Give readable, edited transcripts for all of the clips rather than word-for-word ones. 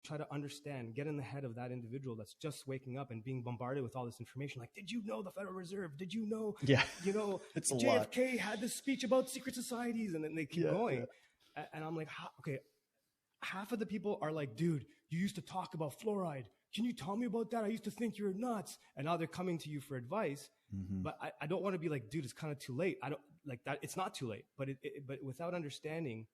try to understand, get in the head of that individual that's just waking up and being bombarded with all this information. Like, did you know the Federal Reserve? Did you know, it's JFK had this speech about secret societies, and then they keep going. Yeah. And I'm like, okay, half of the people are like, dude, you used to talk about fluoride. Can you tell me about that? I used to think you were nuts. And now they're coming to you for advice. Mm-hmm. But I don't want to be like, dude, it's kind of too late. I don't like that. It's not too late, but but without understanding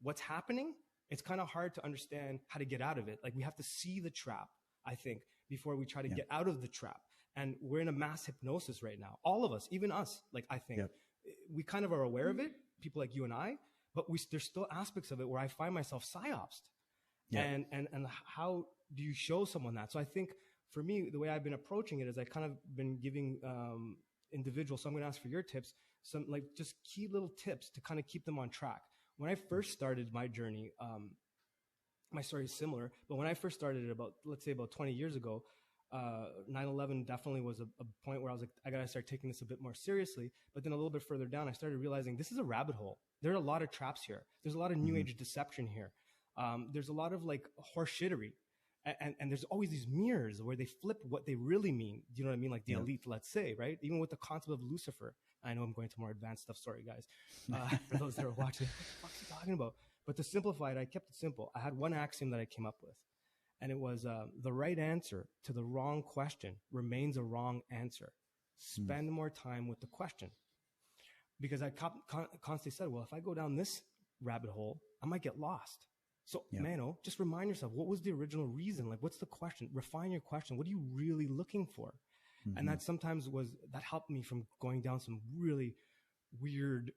what's happening, it's kind of hard to understand how to get out of it. Like, we have to see the trap, I think, before we try to get out of the trap. And we're in a mass hypnosis right now. All of us, even us, like, I think we kind of are aware of it, people like you and I, but there's still aspects of it where I find myself psyopsed. Yeah. And how do you show someone that? So I think for me, the way I've been approaching it is I kind of been giving individuals, so I'm going to ask for your tips, some like just key little tips to kind of keep them on track. When I first started my journey, my story is similar, but when I first started it let's say about 20 years ago, 9/11 definitely was a point where I was like, I got to start taking this a bit more seriously. But then a little bit further down, I started realizing this is a rabbit hole. There are a lot of traps here. There's a lot of new age deception here. There's a lot of like horseshittery. And there's always these mirrors where they flip what they really mean. Do you know what I mean? Like the elite, let's say, right? Even with the concept of Lucifer. I know I'm going to more advanced stuff. Sorry, guys. For those that are watching, what the fuck are you talking about? But to simplify it, I kept it simple. I had one axiom that I came up with. And it was the right answer to the wrong question remains a wrong answer. Spend more time with the question. Because I constantly said, well, if I go down this rabbit hole, I might get lost. So, Mano, just remind yourself, what was the original reason? Like, what's the question? Refine your question. What are you really looking for? And that sometimes that helped me from going down some really weird